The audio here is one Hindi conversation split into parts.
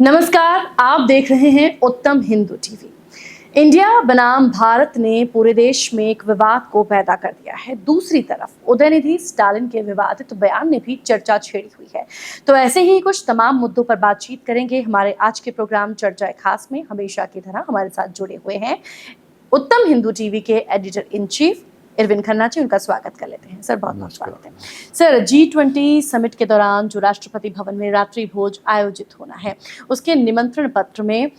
नमस्कार, आप देख रहे हैं उत्तम हिंदू टीवी। इंडिया बनाम भारत ने पूरे देश में एक विवाद को पैदा कर दिया है। दूसरी तरफ उदयनिधि स्टालिन के विवादित बयान ने भी चर्चा छेड़ी हुई है। तो ऐसे ही कुछ तमाम मुद्दों पर बातचीत करेंगे हमारे आज के प्रोग्राम चर्चा खास में। हमेशा की तरह हमारे साथ जुड़े हुए हैं उत्तम हिंदू टीवी के editor in chief Irwin Khanna ji. उनका स्वागत कर लेते हैं। सर, बहुत बहुत स्वागत है। सर, G20 समिट के दौरान जो राष्ट्रपति भवन में रात्रि भोज आयोजित होना है, उसके निमंत्रण पत्र में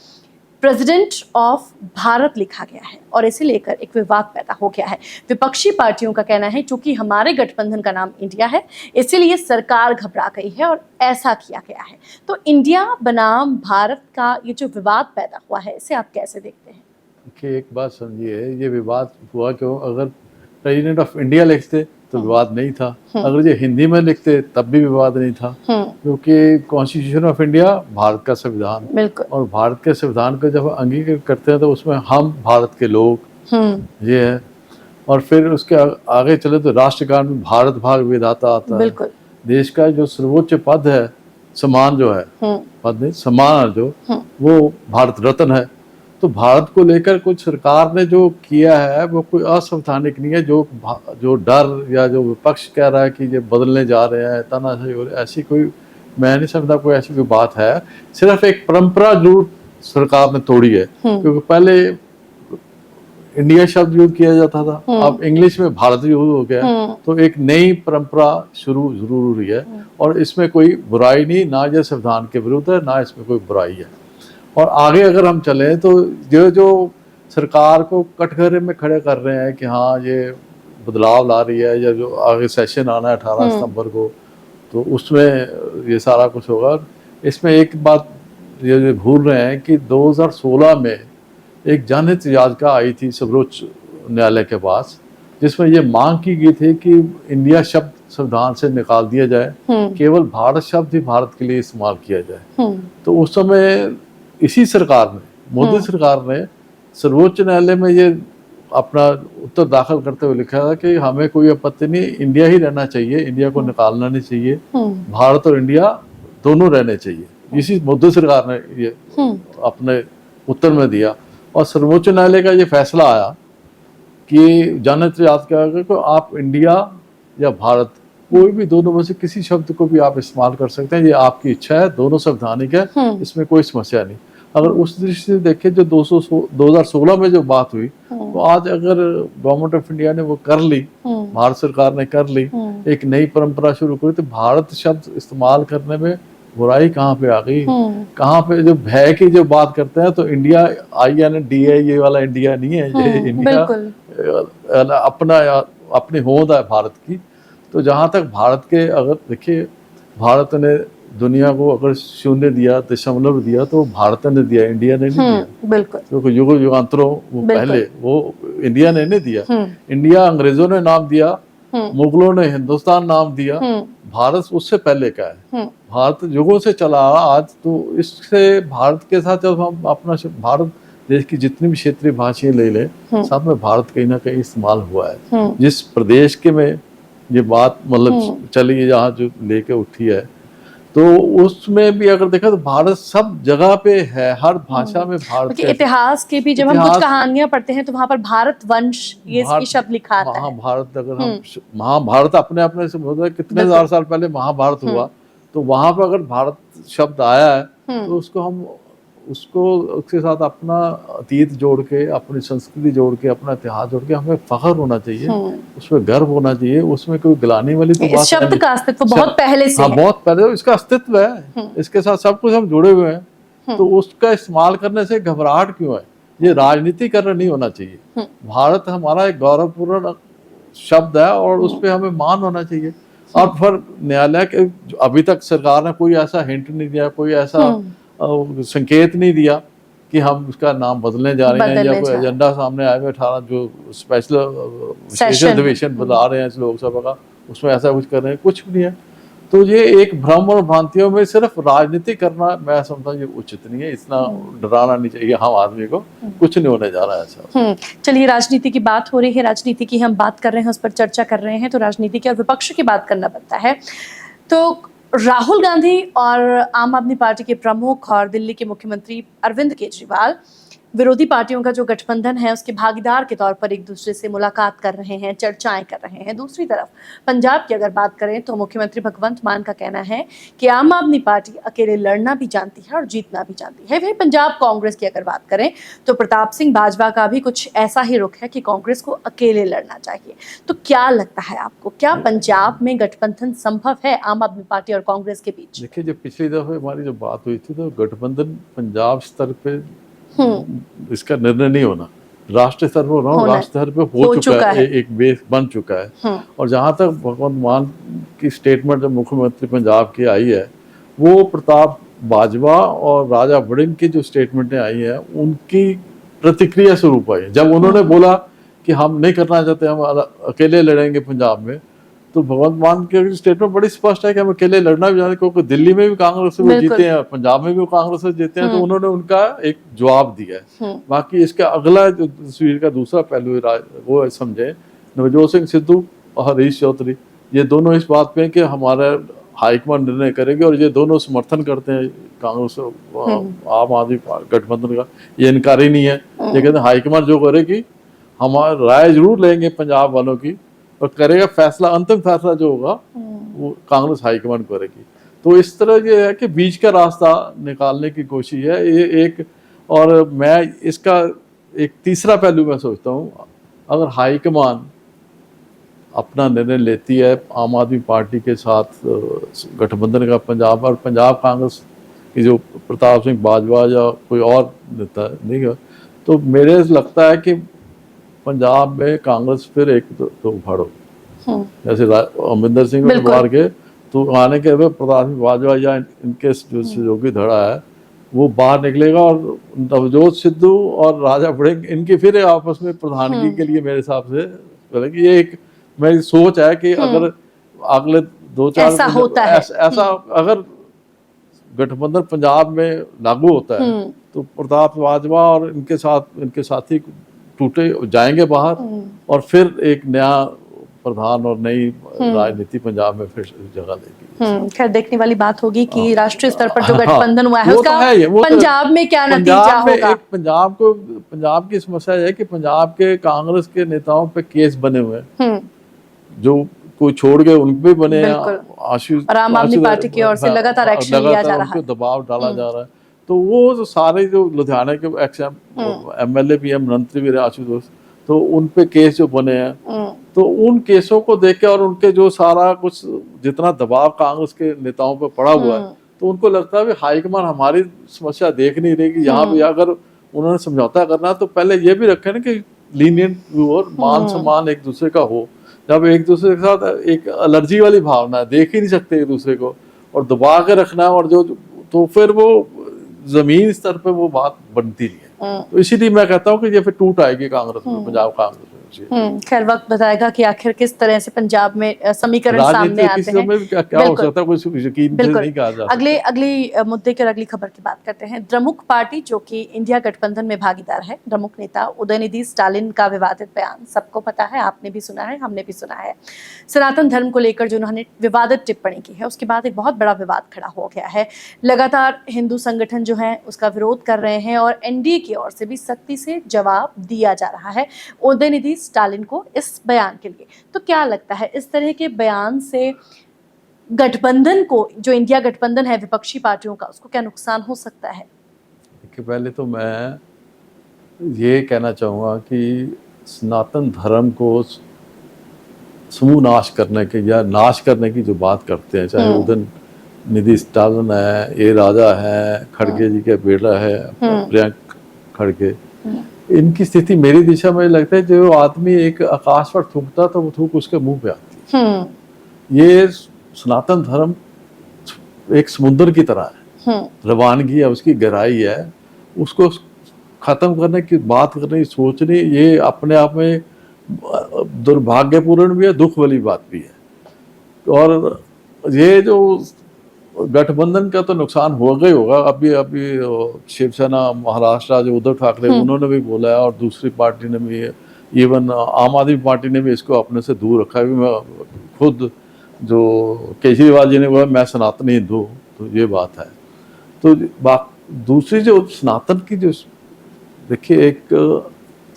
प्रेसिडेंट ऑफ भारत लिखा गया है और इसे लेकर एक विवाद पैदा हो गया है। विपक्षी पार्टियों का कहना है क्योंकि हमारे गठबंधन का नाम इंडिया है, इसीलिए सरकार घबरा गई है और ऐसा किया गया है। तो इंडिया बनाम भारत का ये जो विवाद पैदा हुआ है, इसे आप कैसे देखते हैं? देखिए, एक बात समझिए, ये विवाद हुआ क्यों? अगर प्रेसिडेंट ऑफ इंडिया लिखते तो विवाद नहीं था, अगर ये हिंदी में लिखते तब भी विवाद नहीं था, क्योंकि कॉन्स्टिट्यूशन ऑफ इंडिया भारत का संविधान, और भारत के संविधान को जब अंगीकृत करते हैं तो उसमें हम भारत के लोग ये है। और फिर उसके आगे चले तो राष्ट्रगान में भारत भाग विधाता आता है। देश का जो सर्वोच्च पद है, सम्मान जो है, पद नहीं सम्मान जो, वो भारत रत्न है। तो भारत को लेकर कुछ सरकार ने जो किया है वो कोई असंवैधानिक नहीं है। जो डर या जो विपक्ष कह रहा है कि ये बदलने जा रहे हैं, तानाशाही हो रही है, ऐसी कोई, मैं नहीं समझता कोई ऐसी कोई बात है। सिर्फ एक परंपरा जरूर सरकार ने तोड़ी है, क्योंकि पहले इंडिया शब्द यूज किया जाता था, अब इंग्लिश में भारत यूज हो गया, तो एक नई परंपरा शुरू जरूर हो रही है। और इसमें कोई बुराई नहीं, ना ये संविधान के विरुद्ध है, ना इसमें कोई बुराई है। और आगे अगर हम चलें तो जो सरकार को कटघरे में खड़े कर रहे हैं कि हाँ ये बदलाव ला रही है, या जो आगे सेशन आना है 18 सितंबर को, तो उसमें ये सारा कुछ होगा। इसमें एक बात ये भूल रहे हैं कि 2016 में एक जनहित याचिका आई थी सर्वोच्च न्यायालय के पास, जिसमें ये मांग की गई थी कि इंडिया शब्द संविधान से निकाल दिया जाए, केवल भारत शब्द ही भारत के लिए इस्तेमाल किया जाए। तो उस समय इसी सरकार ने, मोदी सरकार ने सर्वोच्च न्यायालय में ये अपना उत्तर दाखिल करते हुए लिखा था कि हमें कोई आपत्ति नहीं, इंडिया ही रहना चाहिए, इंडिया को निकालना नहीं चाहिए, भारत और इंडिया दोनों रहने चाहिए। इसी मोदी सरकार ने ये अपने उत्तर में दिया। और सर्वोच्च न्यायालय का ये फैसला आया कि जनहित याचिका को आप इंडिया या भारत, कोई भी दोनों में से किसी शब्द को भी आप इस्तेमाल कर सकते हैं, ये आपकी इच्छा है, दोनों संवैधानिक है, इसमें कोई समस्या नहीं। अगर उस दृष्टि से देखें जो 2016 में जो बात हुई, तो आज अगर गवर्नमेंट ऑफ इंडिया ने वो कर ली, भारत सरकार ने कर ली, एक नई परंपरा शुरू करी, तो भारत शब्द इस्तेमाल करने में बुराई कहाँ पे आ गई? कहाँ पे जो भय की जो बात करते हैं, तो इंडिया INDIA ये वाला इंडिया नहीं है, ये इंडिया अपनी होंद है भारत की। तो जहाँ तक भारत के, अगर देखिए भारत ने दुनिया को अगर शून्य दिया, दशमलव दिया, तो भारत ने दिया, इंडिया ने नहीं दिया। बिल्कुल, क्योंकि युगांतरों वो पहले वो इंडिया ने नहीं दिया। इंडिया अंग्रेजों ने नाम दिया, मुगलों ने हिंदुस्तान नाम दिया, भारत उससे पहले का है। भारत युगों से चला आज। तो इससे भारत के साथ जब हम अपना भारत देश की जितनी भी क्षेत्रीय भाषाएं ले लें, साथ में भारत कहीं ना कहीं इस्तेमाल हुआ है। जिस प्रदेश के में ये बात मतलब चली, जहाँ जो लेके उठी है, तो उसमें भी अगर देखा तो भारत सब जगह पे है, हर भाषा में भारत के इतिहास के भी जब हम कुछ कहानियां पढ़ते हैं तो वहाँ पर भारत वंश ये शब्द लिखा आता है। महाभारत, अगर हम महाभारत अपने से बोलते हैं, कितने हजार साल पहले महाभारत हुआ, तो वहां पर अगर भारत शब्द आया है, तो उसको उसके साथ अपना अतीत जोड़ के, अपनी संस्कृति जोड़ के, अपना इतिहास जोड़ के हमें फख्र होना चाहिए, उसमें गर्व होना चाहिए। उसमें कोई गिलानी वाली तो बात शब्द का अस्तित्व बहुत पहले से है। बहुत पहले इसका अस्तित्व है, इसके साथ सब कुछ हम जुड़े हुए हैं। तो उसका इस्तेमाल करने से घबराहट क्यों है? ये राजनीतिकरण नहीं होना चाहिए। भारत हमारा एक गौरवपूर्ण शब्द है और उस पर हमें मान होना चाहिए। और फिर न्यायालय के अभी तक सरकार ने कोई ऐसा हिंट नहीं दिया, कोई ऐसा संकेत नहीं दिया कि हम उसका नाम बदलने जा रहे हैं, या कोई एजेंडा सामने आए हुए 18 जो स्पेशल विशेष अधिवेशन बता रहे हैं लोकसभा का, उसमें ऐसा कुछ कर रहे हैं, कुछ भी नहीं है। तो ये एक भ्रम और भ्रांतियों में सिर्फ राजनीति करना, मैं समझता हूँ ये उचित नहीं है। इतना डराना नहीं चाहिए हम आदमी को, कुछ नहीं होने जा रहा है ऐसा। चलिए, राजनीति की बात हो रही है, राजनीति की हम बात कर रहे हैं, उस पर चर्चा कर रहे हैं, तो राजनीति की और विपक्ष की बात करना बनता है। तो राहुल गांधी और आम आदमी पार्टी के प्रमुख और दिल्ली के मुख्यमंत्री अरविंद केजरीवाल विरोधी पार्टियों का जो गठबंधन है उसके भागीदार के तौर पर एक दूसरे से मुलाकात कर रहे हैं, चर्चाएं कर रहे हैं। दूसरी तरफ पंजाब की अगर बात करें तो मुख्यमंत्री भगवंत मान का कहना है कि आम आदमी पार्टी अकेले लड़ना भी जानती है और जीतना भी जानती है। वहीं पंजाब कांग्रेस की अगर बात करें तो प्रताप सिंह बाजवा का भी कुछ ऐसा ही रुख है कि कांग्रेस को अकेले लड़ना चाहिए। तो क्या लगता है आपको, क्या पंजाब में गठबंधन संभव है आम आदमी पार्टी और कांग्रेस के बीच? देखिए, जब पिछली दफे हमारी जो बात हुई थी तो गठबंधन पंजाब स्तर पे इसका निर्णय नहीं होना, राष्ट्रीय स्तर पर होना, राष्ट्रीय स्तर पे हो चुका है, एक बेस बन चुका है। और जहां तक भगवंत मान की स्टेटमेंट जब मुख्यमंत्री पंजाब की आई है, वो प्रताप बाजवा और राजा वड़िंग की जो स्टेटमेंटें आई है उनकी प्रतिक्रिया स्वरूप आई। जब उन्होंने बोला कि हम नहीं करना चाहते, हम अकेले लड़ेंगे पंजाब में, तो भगवंत मान की स्टेटमेंट बड़ी स्पष्ट है कि हम अकेले लड़ना भी जानते, क्योंकि दिल्ली में भी कांग्रेस से वो जीते हैं, पंजाब में भी वो कांग्रेस से जीते हैं, तो उन्होंने उनका एक जवाब दिया है। बाकी इसका अगला जो तस्वीर का दूसरा पहलू वो समझे, नवजोत सिंह सिद्धू और हरीश चौधरी ये दोनों इस बात पे कि हमारा हाईकमान निर्णय करेंगे, और ये दोनों समर्थन करते हैं कांग्रेस आम आदमी गठबंधन का, ये इनकारी नहीं है। ये कहते हैं हाईकमान जो करेगी, हमारा राय जरूर लेंगे पंजाब वालों की, और करेगा फैसला, अंतिम फैसला जो होगा वो कांग्रेस हाईकमान करेगी। तो इस तरह ये है कि बीच का रास्ता निकालने की कोशिश है ये एक। और मैं इसका एक तीसरा पहलू मैं सोचता हूँ, अगर हाईकमान अपना निर्णय लेती है आम आदमी पार्टी के साथ गठबंधन का पंजाब, और पंजाब कांग्रेस की जो प्रताप सिंह बाजवा या कोई और नेता नहीं है, तो मेरे लगता है कि पंजाब में कांग्रेस फिर एक तो उभारो, जैसे अमरिंदर सिंह ने बाहर के, तो आने के बाद प्रताप सिंह बाजवा या इनके जो सहयोगी धड़ा है वो बाहर निकलेगा, और नवजोत सिद्धू और राजा वड़िंग इनकी फिर आपस में प्रधानगी के लिए मेरे हिसाब से ये एक मेरी सोच है कि अगर अगले 2-4 ऐसा अगर गठबंधन पंजाब में लागू होता है तो प्रताप बाजवा और इनके साथी टूटे जाएंगे बाहर, और फिर एक नया प्रधान और नई राजनीति पंजाब में फिर जगह लेगी। खैर देखने वाली बात होगी कि राष्ट्रीय स्तर पर जो गठबंधन हुआ है उसका पंजाब में क्या नतीजा होगा। पंजाब की समस्या है कि पंजाब के कांग्रेस के नेताओं पे केस बने हुए हैं, जो कोई छोड़ गए उन पे बने हैं, और आम आदमी पार्टी की ओर से लगातार एक्शन लिया जा रहा है, दबाव डाला जा रहा है। तो वो सारे जो लुधियाना के MLA PM मंत्री भी रहे आशुतोष, तो उन पे केस जो बने हैं, तो उन केसों को देख के और उनके जो सारा कुछ जितना दबाव कांग्रेस के नेताओं पे पड़ा हुआ है, तो उनको लगता है हाईकमान हमारी समस्या देख नहीं रही कि यहाँ पे अगर उन्होंने समझौता करना तो पहले ये भी रखे ना कि लीनियंट व्यू और मान सम्मान एक दूसरे का हो। जब एक दूसरे के साथ एक एलर्जी वाली भावना देख ही नहीं सकते एक दूसरे को और दबा के रखना, और जो तो फिर वो जमीन स्तर पे वो बात बनती नहीं है। तो इसीलिए मैं कहता हूँ कि ये फिर टूट आएगी कांग्रेस में, पंजाब कांग्रेस में। खैर वक्त बताएगा कि आखिर किस तरह से पंजाब में समीकरण सामने आते हैं। क्या हो सकता है, कुछ यकीन नहीं कहा जा सकता। अगले मुद्दे की और अगली खबर की बात करते हैं। द्रमुक पार्टी जो कि इंडिया गठबंधन में भागीदार है, द्रमुक नेता उदयनिधि स्टालिन का विवादित बयान सबको पता है, आपने भी सुना है, हमने भी सुना है। सनातन धर्म को लेकर जो उन्होंने विवादित टिप्पणी की है उसके बाद एक बहुत बड़ा विवाद खड़ा हो गया है। लगातार हिंदू संगठन जो है उसका विरोध कर रहे हैं और NDA की ओर से भी सख्ती से जवाब दिया जा रहा है उदयनिधि स्टालिन को इस बयान के लिए। तो क्या लगता है इस तरह के बयान से गठबंधन को, जो इंडिया गठबंधन है विपक्षी पार्टियों का, उसको क्या नुकसान हो सकता है? देखिए, पहले तो मैं ये कहना चाहूँगा कि सनातन धर्म को समूह नाश करने के या नाश करने की जो बात करते हैं, चाहे उदयनिधि स्टालिन है, ये राजा है, खड़गे जी के बेटा है प्रियंक खड़गे, इनकी स्थिति मेरी दिशा में लगता है जो आदमी एक आकाश पर थूकता तो वो थूक उसके मुंह पे आती है। ये सनातन धर्म एक समुद्र की तरह है, रवानगी है, उसकी गहराई है, उसको खत्म करने की बात करनी, सोचनी, ये अपने आप में दुर्भाग्यपूर्ण भी है, दुख वाली बात भी है। और ये जो गठबंधन का तो नुकसान होगा ही होगा। अभी शिवसेना महाराष्ट्र जो उद्धव ठाकरे उन्होंने भी बोला है, और दूसरी पार्टी ने भी, इवन आम आदमी पार्टी ने भी इसको अपने से दूर रखा है। मैं खुद जो केजरीवाल जी ने बोला मैं सनातनी हिंदू हूँ, तो ये बात है। तो दूसरी जो सनातन की जो, देखिए एक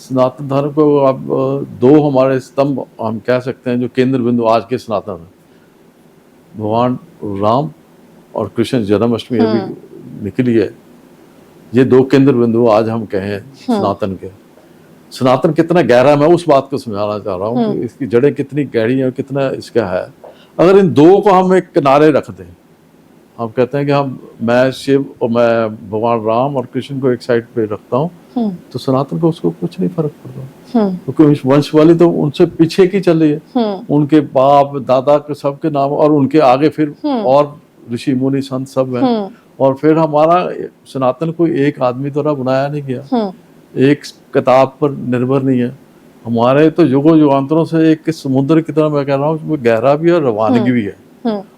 सनातन धर्म को आप दो हमारे स्तंभ हम कह सकते हैं जो केंद्र बिंदु आज के सनातन है, भगवान राम और कृष्ण जन्माष्टमी अभी निकली है, ये दो केंद्र बिंदु आज हम कहें सनातन के। सनातन कितना गहरा, मैं उस बात को समझाना चाह रहा हूँ कि इसकी जड़ें कितनी गहरी हैं, कितना इसका है। अगर इन दो को हम एक किनारे रख दें, हम कहते हैं कि मैं शिव और मैं भगवान राम और कृष्ण को एक साइड पे रखता हूँ, तो सनातन को उसको कुछ नहीं फर्क पड़ता, क्योंकि वंशवाली तो उनसे पीछे की चल रही है, उनके बाप दादा के सबके नाम और उनके आगे फिर और ऋषि मुनि संत सब हैं। और फिर हमारा सनातन कोई एक आदमी द्वारा बनाया नहीं गया, एक किताब पर निर्भर नहीं है, हमारे तो युगों युगांतरों से एक समुद्र की तरह, मैं कह रहा हूँ, उसमें गहरा भी है और रवानगी भी है।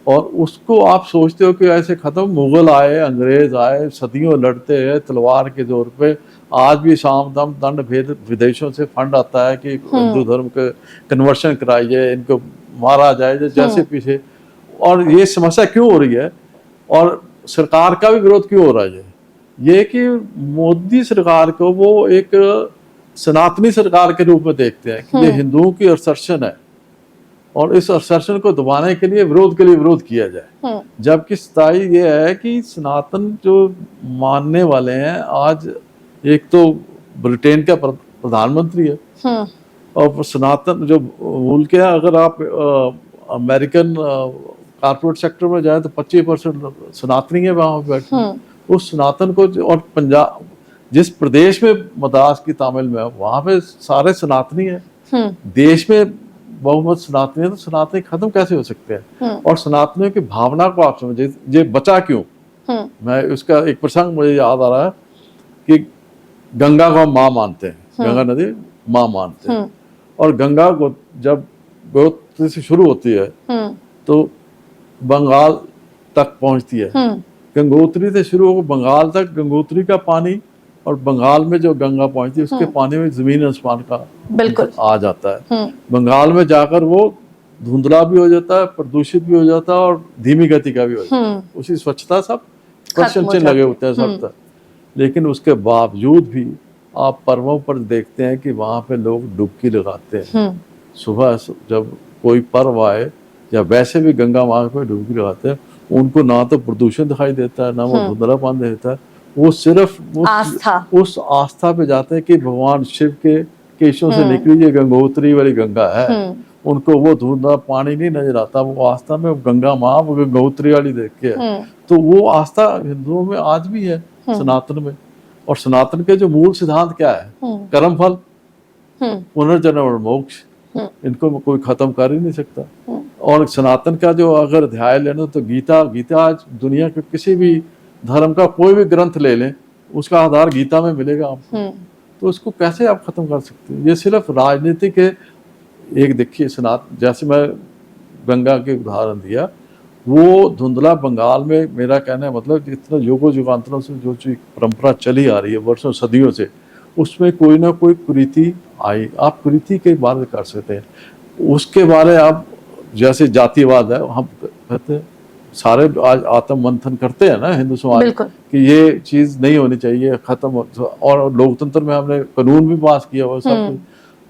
और उसको आप सोचते हो कि ऐसे खत्म, मुगल आए, अंग्रेज आए, सदियों लड़ते हैं तलवार के जोर पे, आज भी साम दाम दंड भेद विदेशों से फंड आता है कि हिंदू धर्म के कन्वर्शन कराइए, इनको मारा जाए जैसे पीछे। और ये समस्या क्यों हो रही है और सरकार का भी विरोध क्यों हो रहा है? ये कि मोदी सरकार को वो एक सनातनी सरकार के रूप में देखते हैं कि ये हिंदुओं की असर्शन है और इस असर्शन को दबाने के लिए विरोध किया जाए। जबकि सच्चाई ये है कि सनातन जो मानने वाले हैं, आज एक तो ब्रिटेन का प्रधानमंत्री है और सनातन जो मूल के, अगर आप अमेरिकन कॉर्पोरेट सेक्टर में जाए तो 25% सनातनी है वहां बैठे। उस सनातन को, और पंजाब जिस प्रदेश में मद्रास की तमिल में वहां पे सारे सनातनी है, देश में बहुमत सनातनी है, तो सनातनी खत्म कैसे हो सकते हैं? और सनातनियों की भावना को आप समझिए, ये बचा क्यों? मैं उसका एक प्रसंग मुझे याद आ रहा है कि गंगा को हम माँ मानते हैं, गंगा नदी माँ मानते हैं, और गंगा को जब गोत्री से शुरू होती है तो बंगाल तक पहुंचती है, गंगोत्री से शुरू होकर बंगाल तक, गंगोत्री का पानी और बंगाल में जो गंगा पहुंचती है उसके पानी में जमीन आसमान का बिल्कुल आ जाता है। बंगाल में जाकर वो धुंधला भी हो जाता है, प्रदूषित भी हो जाता है और धीमी गति का भी हो जाता है, उसकी स्वच्छता सब प्रश्न चिन्ह लगे होते हैं सब तक। लेकिन उसके बावजूद भी आप पर्वों पर देखते हैं कि वहां पे लोग डुबकी लगाते हैं। सुबह जब कोई पर्व आए या वैसे भी गंगा माँ पे डुबकी लगाते हैं, उनको ना तो प्रदूषण दिखाई देता है, ना वो धुंधलापन देता है, वो सिर्फ उस आस्था पे जाते हैं कि भगवान शिव के केशों से निकली ये गंगोत्री वाली गंगा है। उनको वो धुंधला पानी नहीं नजर आता, वो आस्था में गंगा माँ वो गंगोत्री वाली देख के है। तो वो आस्था हिंदुओं में आज भी है, सनातन में। और सनातन के जो मूल सिद्धांत क्या है? कर्म फल, पुनर्जन्म और मोक्ष, इनको कोई खत्म कर ही नहीं सकता। और सनातन का जो अगर अध्याय लेना तो गीता आज दुनिया के किसी भी धर्म का कोई भी ग्रंथ ले लें, उसका आधार गीता में मिलेगा आपको। तो उसको कैसे आप खत्म कर सकते हैं? ये सिर्फ राजनीति के एक, देखिए सनातन, जैसे मैं गंगा के उदाहरण दिया, वो धुंधला बंगाल में, मेरा कहना है मतलब इतना युगों युगांतरों से जो परंपरा चली आ रही है वर्षों सदियों से, उसमें कोई ना कोई कुरीति आई। आप कुरीति के बारे कर सकते हैं, उसके बारे आप, जैसे जातिवाद है, हम कहते हैं सारे आज आत्म मंथन करते हैं ना हिंदू समाज कि ये चीज नहीं होनी चाहिए, खत्म। और लोकतंत्र में हमने कानून भी पास किया हुआ सब।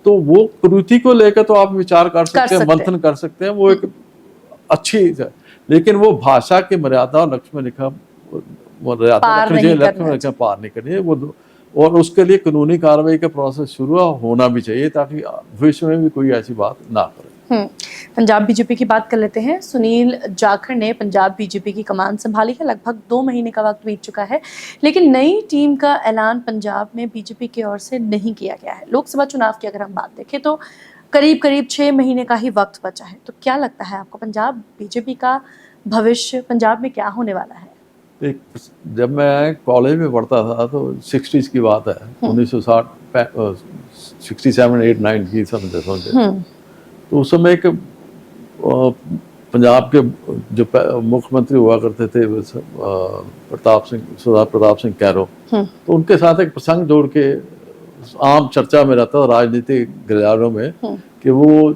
तो वो कुरीति को लेकर तो आप विचार कर सकते हैं, मंथन कर सकते हैं, वो एक अच्छी है। लेकिन वो भाषा की मर्यादा और लक्ष्य में लिखा पार नहीं करनी है वो, और उसके लिए कानूनी कार्रवाई का प्रोसेस शुरू होना भी चाहिए ताकि भविष्य में भी कोई ऐसी बात ना करे। पंजाब बीजेपी की बात कर लेते हैं। सुनील जाखड़ ने पंजाब बीजेपी की कमान संभाली है, लगभग 2 महीने का वक्त बीत चुका है, लेकिन नई टीम का ऐलान पंजाब में बीजेपी की ओर से नहीं किया गया है। लोकसभा चुनाव की अगर हम बात देखें तो करीब 6 महीने का ही वक्त बचा है। तो क्या लगता है आपको, पंजाब बीजेपी का भविष्य पंजाब में क्या होने वाला है? जब मैं कॉलेज में पढ़ता था तो 60s की बात है, 1960, 67, 8, 9 की समझे। तो उस समय एक पंजाब के जो मुख्यमंत्री हुआ करते थे सरदार प्रताप सिंह कैरो, तो उनके साथ एक प्रसंग जोड़ के आम चर्चा में रहता था राजनीतिक गलियारों में कि वो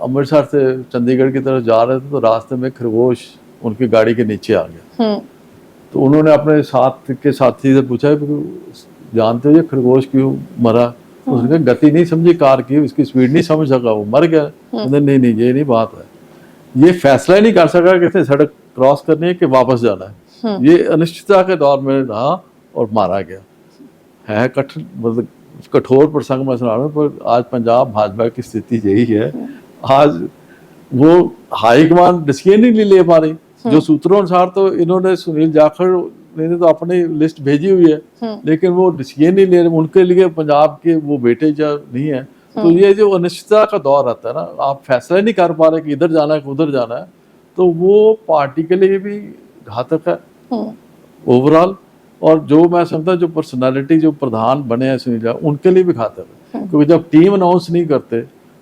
अमृतसर से चंडीगढ़ की तरफ जा रहे थे तो रास्ते में खरगोश उनकी गाड़ी के नीचे आ गया। तो उन्होंने अपने साथ के साथी से पूछा जानते हो ये खरगोश क्यों मरा? तो उसने कहा गति नहीं समझी कार की, उसकी स्पीड नहीं समझ सका, वो मर गया। नहीं नहीं ये नहीं बात है, ये फैसला ही नहीं कर सका कि इसे सड़क क्रॉस करनी है कि वापस जाना है। ये अनिश्चितता के दौर में रहा और मारा गया है। कठिन मतलब कठोर प्रसंग में सुना रहा हूं, पर आज पंजाब भाजपा की स्थिति यही है। आज वो हाईकमान डिसीजन ही नहीं ले पा रही। जो सूत्रों अनुसार तो इन्होंने सुनील जाखड़ ने तो अपनी लिस्ट भेजी हुई है, लेकिन वो डिसीजन नहीं ले रहे। उनके लिए पंजाब के वो बेटे जो नहीं है, तो ये जो अनिश्चितता का दौर आता है ना, आप फैसला नहीं कर पा रहे कि इधर जाना है कि उधर जाना है, तो वो पार्टी के लिए भी घातक है ओवरऑल। और जो मैं समझता जो पर्सनालिटी जो प्रधान बने हैं सुनील जाखड़, उनके लिए भी घातक है। क्योंकि जब टीम अनाउंस नहीं करते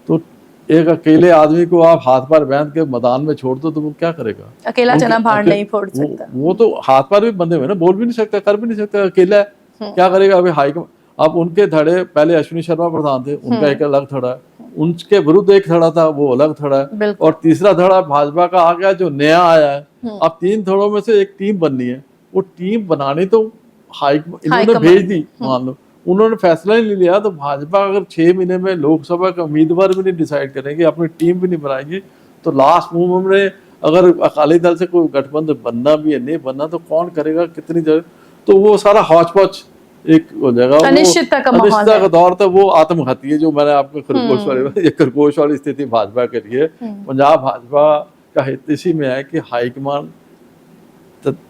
तो एक अकेले आदमी को आप हाथ पैर बांध के मैदान में छोड़ दो तो वो क्या करेगा? अकेला चना भार नहीं फोड़ सकता। वो तो हाथ पैर भी बंधे हुए ना, बोल भी नहीं सकता, कर भी नहीं सकता, अकेला है, क्या करेगा? अभी हाईकमान अब उनके धड़े पहले अश्विनी शर्मा प्रधान थे, उनका एक अलग धड़ा है, उनके विरुद्ध एक धड़ा था, वो अलग धड़ा है, और तीसरा धड़ा भाजपा का आ गया जो नया आया है। अब 3 धड़ों में से एक टीम बननी है, वो टीम बनानी तो इन्होंने भेज दी, मान लो उन्होंने फैसला ही नहीं लिया, तो भाजपा अगर 6 महीने में लोकसभा के उम्मीदवार भी नहीं डिसाइड करेंगे, अपनी टीम भी नहीं बनाएगी, तो लास्ट मूव में अगर अकाली दल से कोई गठबंधन बनना भी है, नहीं बनना, तो कौन करेगा, कितनी जगह, तो वो सारा हौच पौच एक हो जाएगा। अनिश्चितता का दौर था, वो आत्मघाती है जो मैंने आपको खरगोश वाली, ये खरगोश वाली स्थिति भाजपा के लिए। पंजाब भाजपा का हित इसी में है कि हाईकमान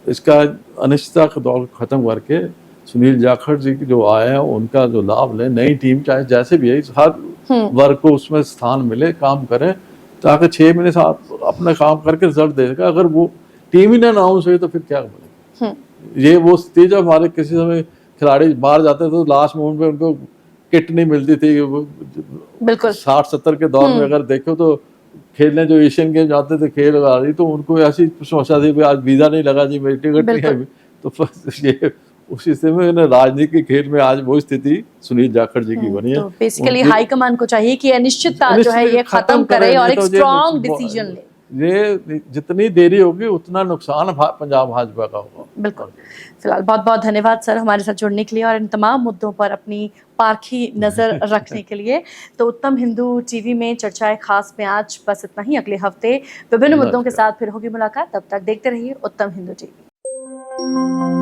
इसका अनिश्चितता का दौर खत्म करके सुनील जाखड़ जी जो आए हैं उनका जो लाभ लें, नई टीम चाहे जैसे भी है, हर वर्ग को उसमें स्थान मिले, काम करें, ताकि 6 महीने से आप अपना काम करके रिजल्ट देगा। अगर वो टीम ही ना अनाउंस हुई तो फिर क्या बनेगा? ये वो स्थिति जब हमारे किसी समय खिलाड़ी बाहर जाते थे तो लास्ट मोमेंट में उनको किट नहीं मिलती थी। बिल्कुल 60-70 के दौर में अगर देखो तो खेलने जो एशियन गेम जाते थे खेल लगा रही, तो उनको ऐसी समस्या थी कि आज वीजा नहीं लगा जी, मेरी टिकट नहीं है, तो ये उसी स्थिति में राजनीतिक खेल में आज वो स्थिति सुनील जाखड़ जी की बनी है। तो बेसिकली हाईकमान को चाहिए कि अनिश्चितता जो है ये खत्म करे और एक स्ट्रांग डिसीजन ले। ये जितनी देरी होगी उतना नुकसान पंजाब भाजपा का होगा। बिल्कुल। फिलहाल बहुत बहुत धन्यवाद सर हमारे साथ जुड़ने के लिए और इन तमाम मुद्दों पर अपनी पारखी नजर रखने के लिए। तो उत्तम हिंदू टीवी में चर्चाएं खास में आज बस इतना ही। अगले हफ्ते विभिन्न मुद्दों के साथ फिर होगी मुलाकात। तब तक देखते रहिए उत्तम हिंदू टीवी।